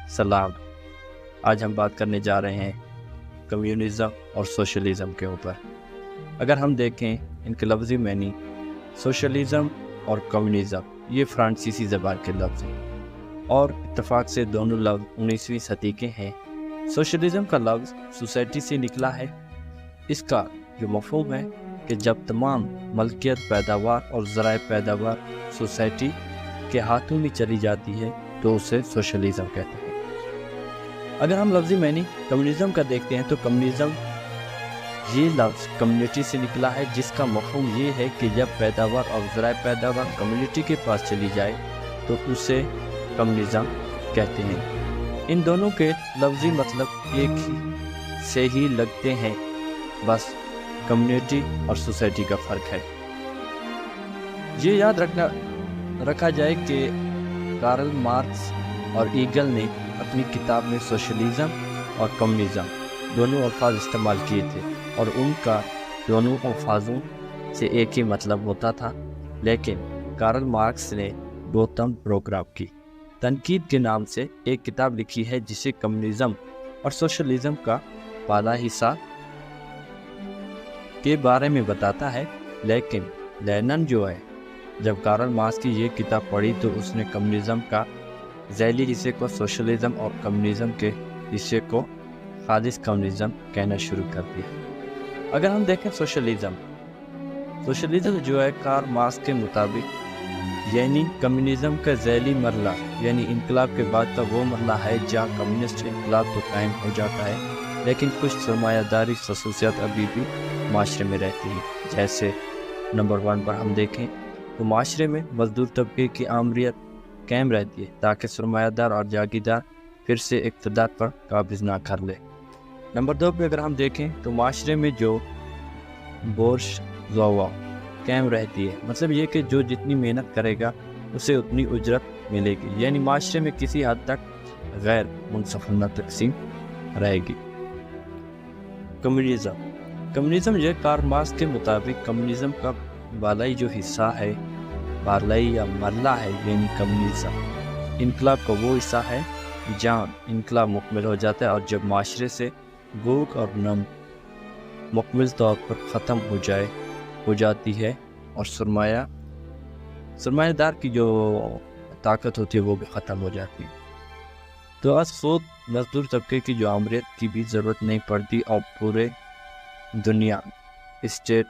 सलाम। आज हम बात करने जा रहे हैं कम्युनिज़म और सोशलिज़म के ऊपर। अगर हम देखें इनके लफ्ज़ी मानी, सोशलिज़म और कम्युनिज़म ये फ्रांसीसी ज़बान के लफ्ज़ हैं और इत्तेफाक से दोनों लफ्ज़ 19वीं सदी के हैं। सोशलिज़म का लफ्ज़ सोसाइटी से निकला है। इसका जो मफ़हूम है कि जब तमाम मलकियत, पैदावार और ज़राए पैदावार सोसाइटी के हाथों में चली जाती है तो उसे सोशलिज़म कहते हैं। अगर हम लफ्ज़ी मानी कम्युनिज़म का देखते हैं तो कम्युनिज़म ये लफ्ज़ कम्युनिटी से निकला है, जिसका मफ़हूम ये है कि जब पैदावार और ज़राए पैदावार कम्युनिटी के पास चली जाए तो उसे कम्युनिज़म कहते हैं। इन दोनों के लफ्ज़ी मतलब एक ही से ही लगते हैं, बस कम्युनिटी और सोसाइटी का फ़र्क है। ये याद रखा जाए कि कार्ल मार्क्स और ईगल ने अपनी किताब में सोशलिज़म और कम्युनिज़म दोनों अल्फाज इस्तेमाल किए थे और उनका दोनों अल्फाजों से एक ही मतलब होता था, लेकिन कार्ल मार्क्स ने गौतम प्रोग्राम की तनकीद के नाम से एक किताब लिखी है जिसे कम्युनिज़म और सोशलिज़म का पहला हिस्सा के बारे में बताता है। लेकिन लेनिन जो है, जब कार्ल मार्क्स की ये किताब पढ़ी तो उसने कम्युनिज़म का ज़ैली हिस्से को सोशलिज़म और कम्युनिज़म के हिस्से को खालिस कम्युनिज़म कहना शुरू कर दिया। अगर हम देखें सोशलिज़म जो है कार्ल मार्क्स के मुताबिक यानी कम्युनिज़म का ज़ैली मरला यानी इनकलाब के बाद का वो मरला है जहाँ कम्युनिस्ट इनकलाब तो कायम हो जाता है, लेकिन कुछ सरमायादारी खसूसियात अभी भी माशरे में रहती है। जैसे नंबर 1 पर हम देखें तो माशरे में मजदूर तबके की आमरीत कायम रहती है ताकि सरमायादार और जागीरदार फिर से इक़्तिदार पर काबिज़ ना कर ले। नंबर 2 पे अगर हम देखें तो माशरे में जो बोर्जोवा कायम रहती है, मतलब ये कि जो जितनी मेहनत करेगा उसे उतनी उजरत मिलेगी, यानी माशरे में किसी हद तक गैर मुनसफाना तकसीम रहेगी। कम्युनिज़म जो कार्ल मार्क्स के मुताबिक कम्युनिज़म का बालाई जो हिस्सा है, बालाई या मरला है, यानी कम्युनिज़म इनकलाब का वो हिस्सा है जहाँ इनकलाब मुकम्मल हो जाता है और जब माशरे से भूख और नम मुकम्मल तौर पर ख़त्म हो जाती है और सरमायादार की जो ताकत होती है वो भी ख़त्म हो जाती है, तो आज खुद मजदूर तबके की जो आमरीत की भी ज़रूरत नहीं पड़ती और पूरे दुनिया स्टेट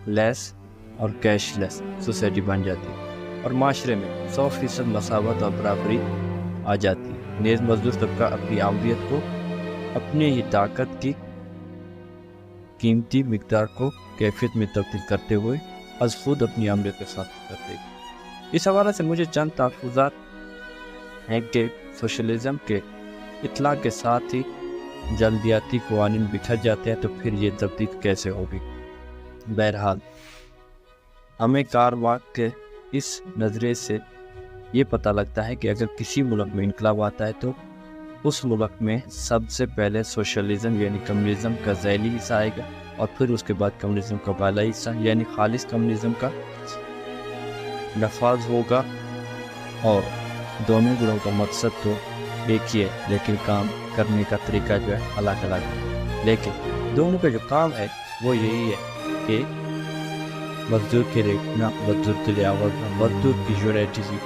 लेस और कैशलेस सोसाइटी बन जाती है और माशरे में 100% मसावत और बराबरी आ जाती है। नेज़ मजदूर तबका अपनी आमरीत को अपने ही ताकत की कीमती मिकदार को कैफियत में तब्दील करते हुए आज खुद अपनी आमरीत के साथ करते हैं। इस हवाले से मुझे चंद तहफ़्फ़ुज़ात हैं कि सोशलिज़म के इत्लाक़ के साथ ही जल्दियाती क़वानीन बिखर जाते हैं तो फिर ये तब्दील कैसे होगी। बहरहाल हमें कार्ल मार्क्स के इस नज़रिए से ये पता लगता है कि अगर किसी मुल्क में इनकलाब आता है तो उस मुल्क में सबसे पहले सोशलिज़म यानी कम्युनिज़म का ज़ैली हिस्सा आएगा और फिर उसके बाद कम्युनिज़म का बालाई हिस्सा यानी खालिस कम्युनिज़म का नफाज होगा। और दोनों गुणों का मकसद तो एक ही है, लेकिन काम करने का तरीका जो है अलग अलग है। लेकिन दोनों का जो काम है वो यही है कि मजदूर के रेटना, मजदूर के लिए आवाज़, मजदूर की जो रेटिजी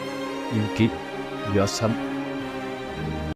इनकी जो असल